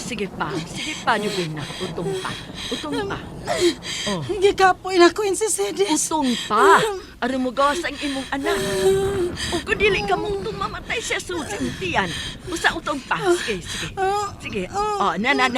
sige pa, Jubina. Utong pa. Oh, Gikapoy na ko Insisedes. utong pa. Aron mo gawas ang imong anak. O kung dili ka mong tumamatay siya susintian. Usa utong pa. Sige. Oh, nana.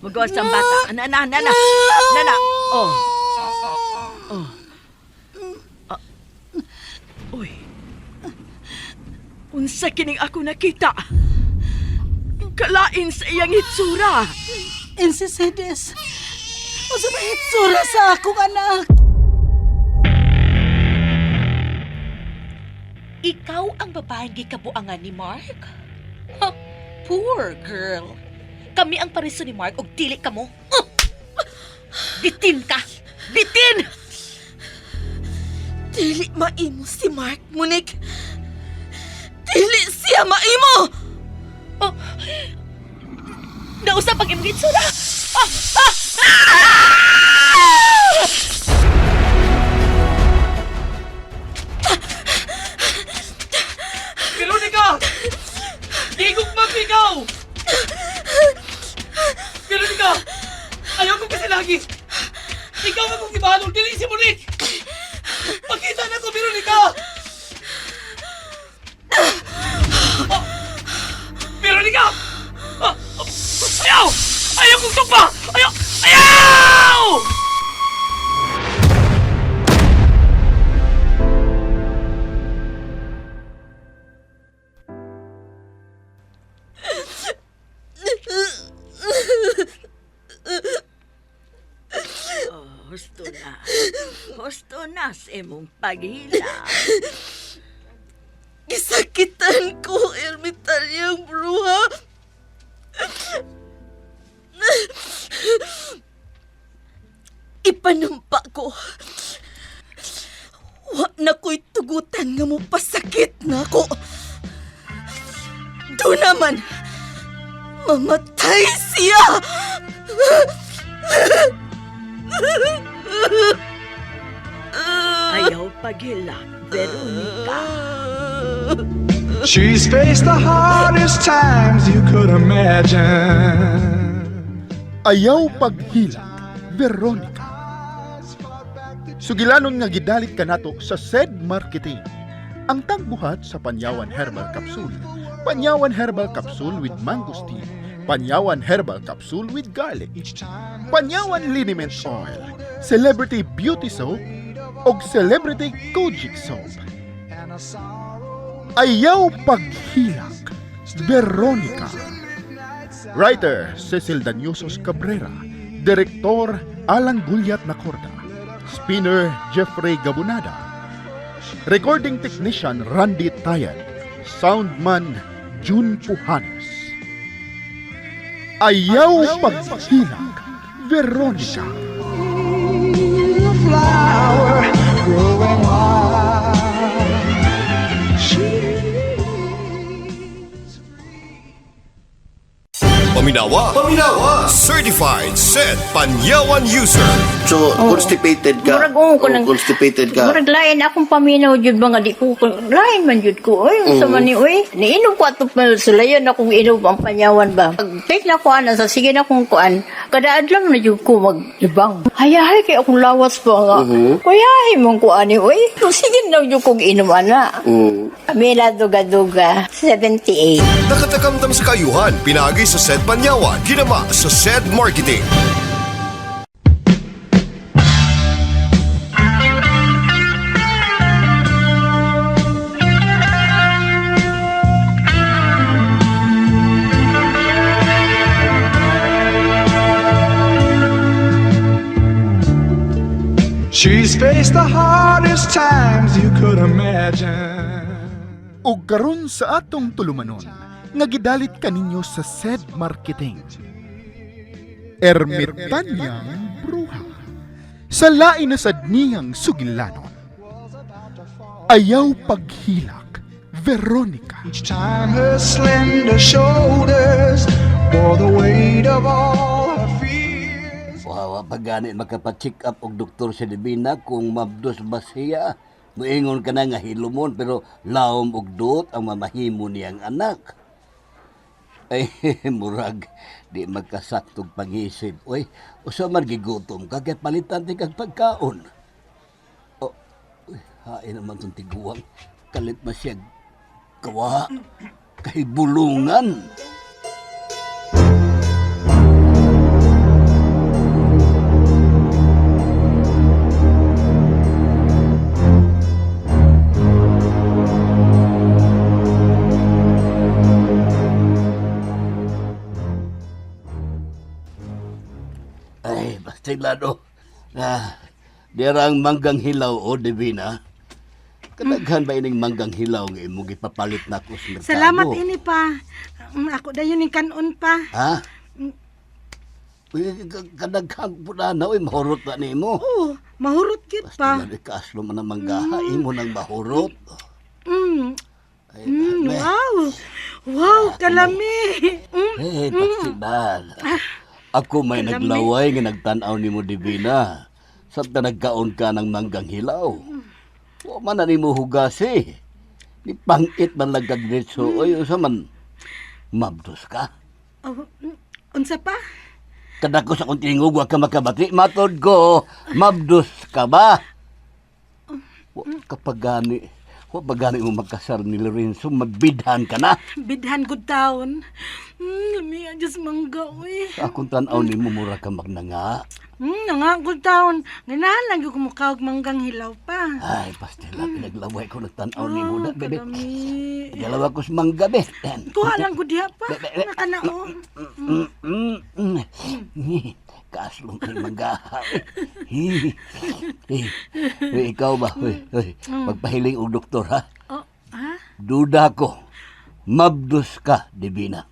Magawas ang bata. Nana. Oh. Uy. Unsa kining ako nakita? Kalain sa iyang itsura. Insisedes. O sa mahitsura sa akong anak. Ikaw ang babaeng gikabuangan ni Mark? Ha, poor girl. Kami ang pariso ni Mark og dili ka mo. Bitin ka! Bitin! Dili maimo si Mark, Monique. Dili siya maimo! Oh, nausap ang imong itsura. Veronica! Gigog mabigaw! Veronica! Ayaw ko kasi lagi! Ikaw ang kong ibalong, dili si Monique! Pakita na ko, Veronica! Oh, Veronica! Ayaw! Ayaw kong tukpa! Ayaw! Husto na sa imong paghila. Gisakitan ko, ermitaryang bruha. Ipanumpa ko. Wa na ko'y tugutan nga mo pasakit na ko. Do naman, mamatay siya. Ayaw paghila, Veronica. She's faced the hardest times you could imagine. Ayaw paghilak, Veronica. Sugilanon nga gidalit kanato sa SED Marketing. Ang tagbuhat sa Panyawan Herbal Capsule. Panyawan Herbal Capsule with mangosteen. Panyawan Herbal Capsule with garlic. Panyawan Liniment Oil. Celebrity Beauty Soap og Celebrity Kojic Soap. Ayaw paghilak, Veronica. Writer Cecil Danyosos Cabrera. Direktor Alan Gulyat Nacorda. Spinner Jeffrey Gabunada. Recording Technician Randy Tayan. Soundman June Puhanes. Ayaw paghilak, Veronica. Flower growing wild. Paminawa. Certified SED Panyawan User. So, constipated ka? Constipated ka? Murag lain akong paminaw jud mga di ko. Lain man jud ko. Oy, sa man ni oy. Niinom ko ato pa sulayan akong inom ang panyawan ba. Pag take na ko ana sa sige na kong kuan. Kada adlaw na jud ko maglibang. Hayahay kay akong lawas pa nga. Kuyahay mong kuan ni oy. Sige na jud kong inom ana. Amela duga-duga 78. Nakatakamtam sa kayuhan. Pinagi sa SED Panyawan. Ginama sa SED Marketing. She's faced the hardest times you could imagine. Ug karon sa atong tulumanon, nga gidalit kaninyo sa SED Marketing. Ermitanyang bruha. Sa lain na sad niyang sugilanon. Ayaw paghilak, Veronica. Each time her slender shoulders bore the weight of all her fears. Wawa pa ganit makapacheck up og doktor sa Divina kung mabdos ba siya. Muingon ka na nga hilumon pero laom og duot ang mamahimo niyang anak. Ay, murag, di magkasaktog pangisip. Uy, usa man gigutom ka, kaya palitan ti kag pagkaon. Oh, uy, hain naman itong tiguang. Kalit masyag kawa, kay bulungan. Ay, bastilado. Dirang manggang hilaw o, Divina. Kadaghan ba ining manggang hilaw nga imong gipapalit na ko sa merkado? Salamat ini pa. Ako dayon yung kanon pa. Ha? Uy, kadaghan po na, uy, mahurot na nimo. Oo, mahurot gid pa. Bastilado, kaaslo man ang manggaha, imo nang mahurot. Ay, Wow. Wow, kalami. Eh, bastilado. Ako may Kalami. naglaway nga nagtanaw nimo, Divina. Sabta nagkaon ka ng manggang hilaw. Wa man na nimo hugasi. Ni pangit man lagag diretso. Oy, usa man. Mabdos ka. Unsa pa? Kadako sa kung tingog wa ka makabati. Matod ko, mabdos ka ba? Wa kapag gani. Wa ba gani mo magkasar ni Lorenzo, magbidhan ka na. Bidhan good taon. Lami just mangga uy. Akong tanaw nimo mura ka magnanga. Nga good taon. Ganahan lang yung kumukawag manggang hilaw pa. Ay, pastila, pinaglaway ko nagtanaw nimo na, bebe. Kalami. Dalawa ko sa mangga, be. Kuha lang ko diha pa. Nakanao. Kaslong kay manggaha. Ikaw ba? Magpahiling og doktor, ha? Oh, ha? Duda ko. Mabdos ka, Divina.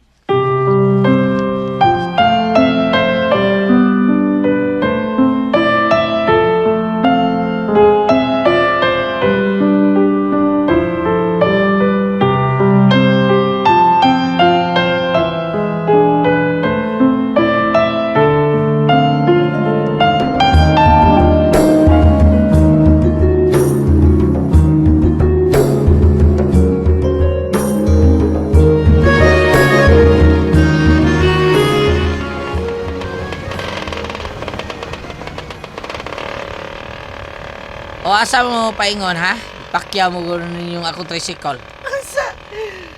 O asa mo paingon ha? Pakyaw mo gano'n yung akong tricycle.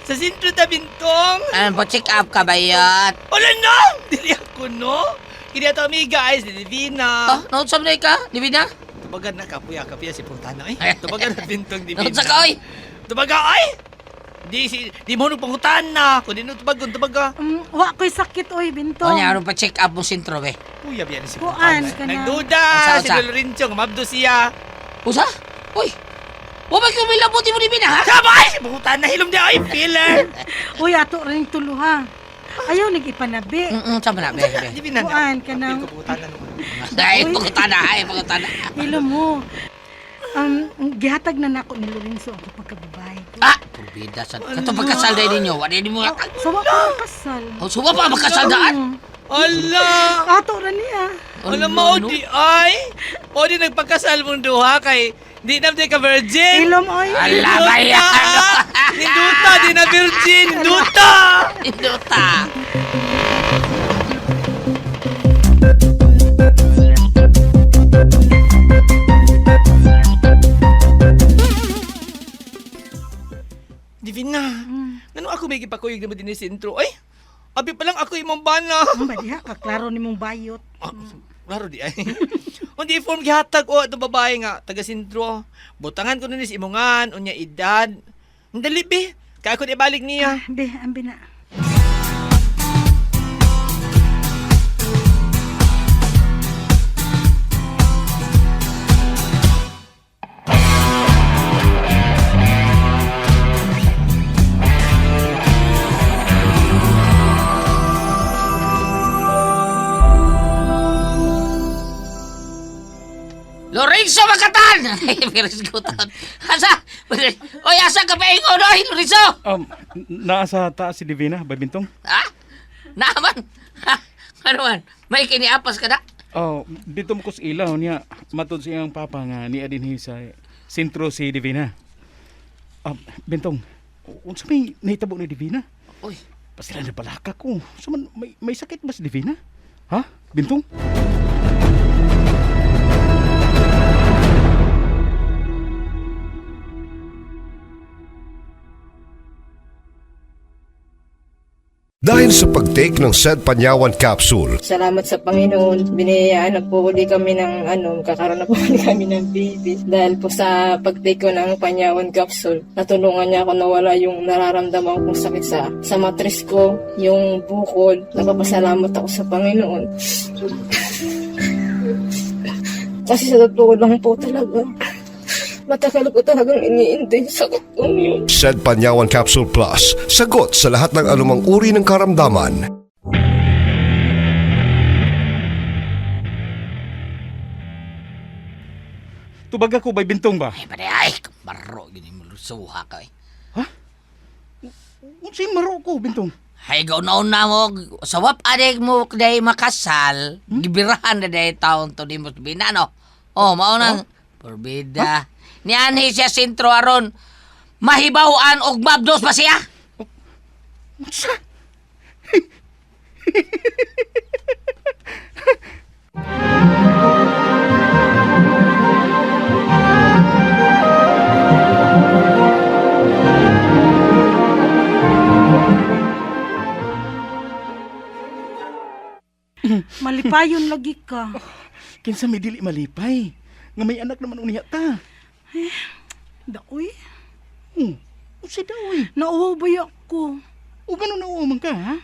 Sa sintro ta bintong. Ano po, check up ka ba yat? Wala na! Dili ako, no? Kini ato mi guys, di Divina. Oh, nautsam na ka? Di ba na? Tubagan na kapuya si Putana eh. Tubagan na bintong Divina. Nautsam ka, oy! Tubaga ay! Di mo nung pangutan na. Kung di nung tubagon, tubaga. Wa ko'y sakit oy, bintong. O niya, ano pa check up mo sintro, be? Kuya, biyan si Kuan Putana. ka na. Nagduda si Unsa? Lorenzo, mabdo siya. Usa? Uy! Wabay ka may labuti mo di ba na, ha? Sabay! Si Putana, hilom niya ay filler. Uy, ato rin tuluha. Ayaw nag-ipanabi. Sama na, be. Divina na. Kuan ka na. Putana naman. Ay, pagkutana, ay, pagkutana. Hilo mo. Gihatag na nako ni Lorenzo ang pagkababae ko. Ah! Purbida, sa ito pagkasal dahil ninyo, wala din mo nga. Sawa pa ang kasal. O, suwa pa magkasal daan? Ala! Ato ra niya. Alam mo, di ay. O di nagpagkasal mong duha kay di na ka virgin. Ilom oy. Ala, bayan! Ninduta, di na virgin. Ninduta! Induta! Divina, ngano ako may gipakuyog na mo din sa intro? Ay, abi pa lang ako imong bana. Badiha ka klaro nimong bayot. Klaro di ay. Undi form gihatag o ato babae nga taga sintro. Butangan ko na ni sa imongan, unya edad. Ang dali be, kaya ako di balik niya. Be, ambi na. Lorenzo Makatan! Ay, Piris Gutan. Asa? Oy, asa ka pa ingon, oy, Lorenzo? Nasa taas si Divina, Babintong. Ha? Naman? Ha? Ano man? May kiniapas ka na? Oh, dito mo ko sa ilaw niya. Matod siyang papa nga ni Adinhi sa sentro si Divina. Bintong, unsa may nahitabo ni Divina? Uy, Pasila na balaka ko. Suman, may sakit ba si Divina? Ha? Bintong? Dahil sa pag-take ng said Panyawan Capsule, Salamat sa Panginoon. Biniyayaan na po uli kami ng kakaroon na po uli kami ng baby. Dahil po sa pag-take ko ng Panyawan Capsule, natulungan niya ako nawala yung nararamdaman kong sakit sa matris ko, yung bukod. Napapasalamat ako sa Panginoon. Kasi sa totoo lang po talaga, matagal ko talagang iniintay sa sakit ko yun. said Panyawan Capsule Plus, sagot sa lahat ng anumang uri ng karamdaman. Tubag ako ba'y Bintong ba? Ay, pare, ay, maro, gini mo lusuha ka eh. Unsay maro ko, Bintong? Ay, gauna mo, sawap adik mo kaday makasal, gibirahan na day taon to di mo sabihin, ano? Oh, maunang, porbida. Niyanhi siya sintro aron, mahibawan og mabdos pa siya? Malipayon lagi ka. Kinsa may dili malipay. Nga may anak naman uniya ta. Daoy, Unsay daoy? nauubay ako. O gano'n na man ka, ha?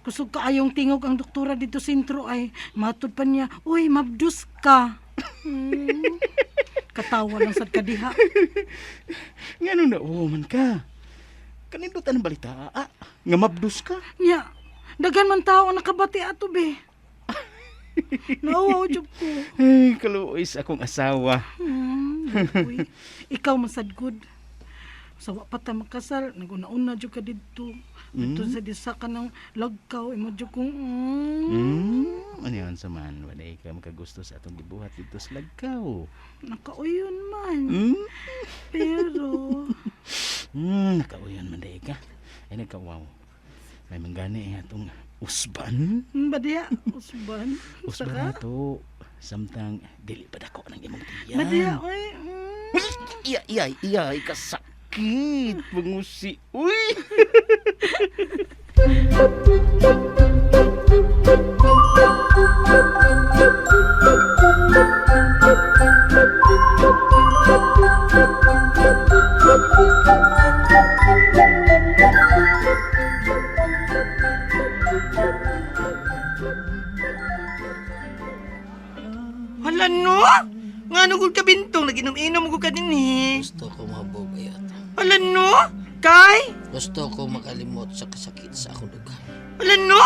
Kusog ka ayong tingog ang doktora dito sentro ay matod pa niya, uy, mabdus ka. Katawa lang sad kadiha. Ngano na man ka? Kanindutan ang balita, nga mabdus ka. Nya, dagan man tao ang nakabati ato be. Nauwaw jud ko. Ay, kaluoy sa akong asawa. Uy, ikaw man sad good. Sawa pa ta makasal, naguna-una jud ka dito. Dito sa disa ka ng lagkaw, imo jud kong Ano yan sa man? Wala ka makagusto sa atong gibuhat dito sa Lagkaw. nakauyon man. Pero Nakauyon man day ka. Ay nagkawaw. May manggani ang atong usban. Badiya, usban. Usban na to. Samtang dili pa dako ng imong tiyan. Badiya, oy. Iyay, kasakit. Pangusi. Uy! Hala no? Nga nugod ka Bintong, naginom-inom ko ka din eh. Gusto ko mabubayat. Hala no? Kay? Gusto ko makalimot sa kasakit sa akong dugan. Hala no?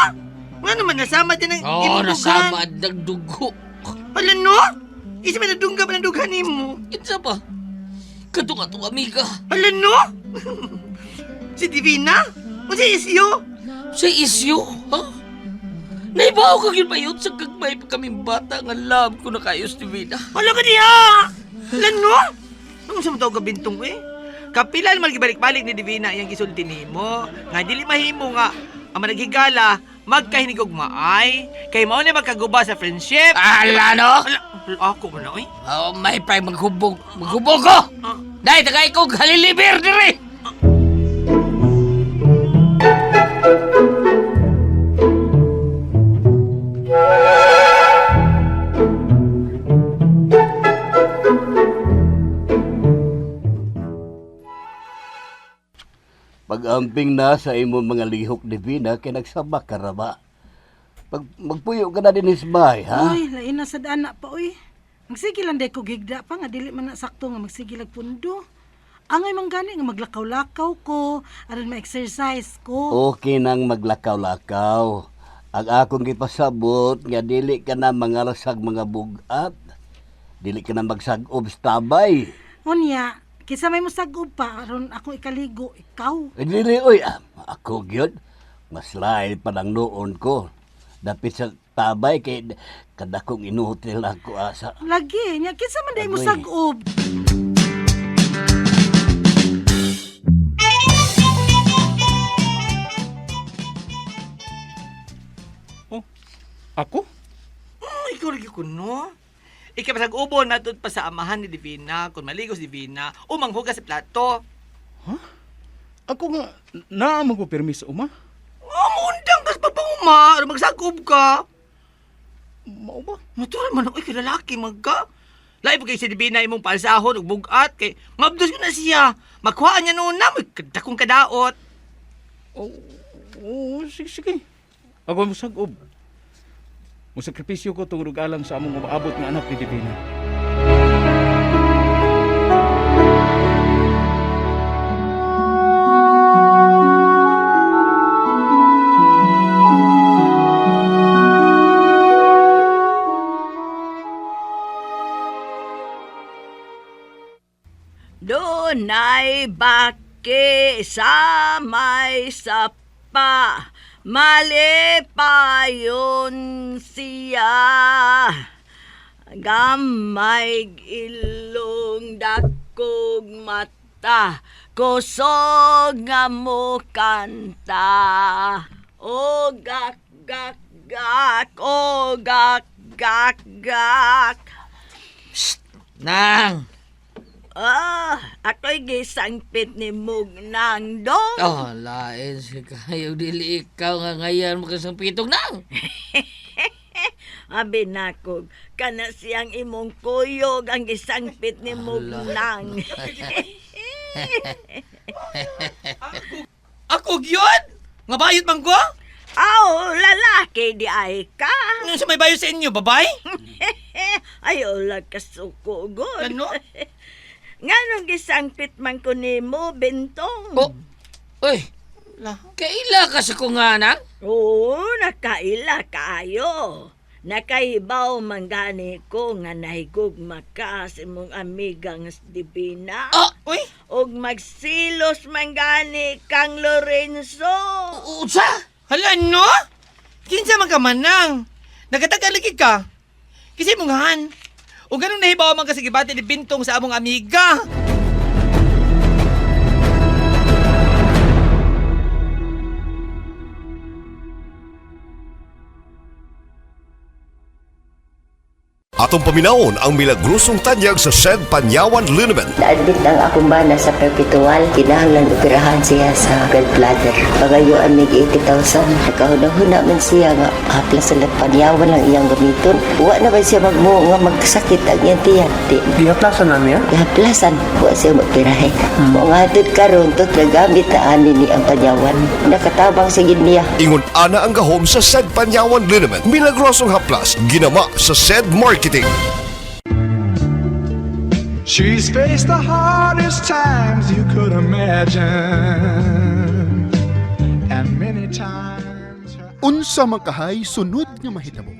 Nga naman nasama din ang Oo, imong nasama dugan. ang dugo. Hala no? Isa man nadungga pa ng dughan mo. Kinsa ba? Katong-atong amiga. Hala no? Si Divina? O si Isyo? Sa isyo, ha? Naibaw ka ginbayot sa kagmay pa kaming bata nga love ko na kayo, Stevina. Hala ka diya! Hala no? Ang sa ka Bintong eh? Kapilan magibalik-balik ni Divina iyang gisulti nimo. Nga dili mahimo nga ang managigala magkahinig og maay kay mao na magkaguba sa friendship. Ala, no? Ala, ako man na oy. Oh, may pray maghubog. Maghubog ko! Dahil tagay ko halilibir diri! Pag-amping na sa imong mga lihok Divina, kay nagsabak ka ra ba? Magpuyo ka na din isbay, ha? Uy, lain na sad ana pa uy. Magsige lang day ko gigda pa nga dili man na sakto nga magsige lag pundo. Angay man gani nga maglakaw-lakaw ko, aron ma-exercise ko. Okay nang maglakaw-lakaw. Ang akong gipasabot nga dili ka na mangarasag mga bugat. Dili ka na magsag-ob sa tabay. Unya, kisa may musagub pa aron ako ikaligo, ikaw. Dili, oy, ako gyud. Mas lain pa ng noon ko. Dapit sa tabay kay kadakong inuhotel ako asa. Lagi, nya kisa man day Agoy. musagub. Ako? Ikaw lagi ko, no? Ikaw pasag ubo na pa sa amahan ni Divina, kung maligos Divina, umanghugas sa plato. Ako nga, naamang ko permis sa uma. Mundang kas pagpanguma, magsakob ka. Mao ba? Natural man ako, lalaki magka. Lahi pa kay si Divina imong palsahon ug bugat kay mabdos ko na siya. Makuha niya noon na magkadakong kadaot. Sige. Ako mo sagob. Musakripisyo ko tungod alang sa among umaabot nga anak ni Divina. Dunay baki sa may sapa, malipayon siya. Gamay ilong dakog mata, kusog nga mo kanta. O gak gak gak, o gak gak gak. Nang! Ako'y gisangpit ni Mugnang dong. Oh, lain si kayo dili ikaw nga ngayon makasampitong nang. Abi nakog, kana siyang imong kuyog ang gisangpit ni Mugnang. Ako gyud? Nga bayot man ko? Aw, lalaki di ay ka. Ano sa may bayo sa inyo, babay? Ayaw lang kasukugod. Ano? Nganong gisangpit man ko nimo, Bentong? Uy, kaila ka sa kunganan? Oo, nakaila kayo. Nakahibaw man gani ko nga nahigugma ka sa imong amigang Divina. Uy! Og magsilos man gani kang Lorenzo. Usa? Hala, no? Kinsa man ka manang? Nagatagalagi ka? Kasi mong han. O ganun nahibaw man kasi gibati ni Bintong sa among amiga. Atong paminawon ang milagrosong tanyag sa Sed Panyawan Liniment. Na-admit ang akong bana sa perpetual. Kinahanglan operahan siya sa gallbladder. Pagayuan mig 80,000. Nakahuna-huna man siya nga haplas sa panyawan lang iyang gamiton. Wa na ba siya nga magsakit ang iyang tiyan. Dihaplasan na niya? Dihaplasan. Wa siya magpirahe. Mga hatod karon to nagamit na ani ni ang panyawan. Nakatabang sa niya. Ingon ana ang gahom sa Sed Panyawan Liniment. Milagrosong haplas, ginama sa Sed Marketing. She's faced the hardest times you could imagine. And many times Unsa makahay sunod nga mahitabo.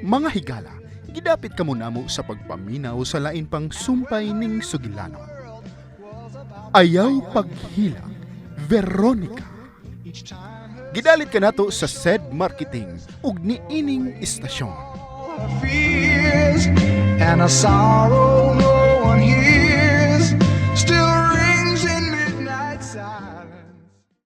Mga higala, gidapit kamo namo sa pagpaminaw sa lain pang sumpay ning sugilanon. Ayaw paghila, Veronica. Gidalit ka nato sa Sed Marketing ug niining istasyon. fears and a sorrow no one hears.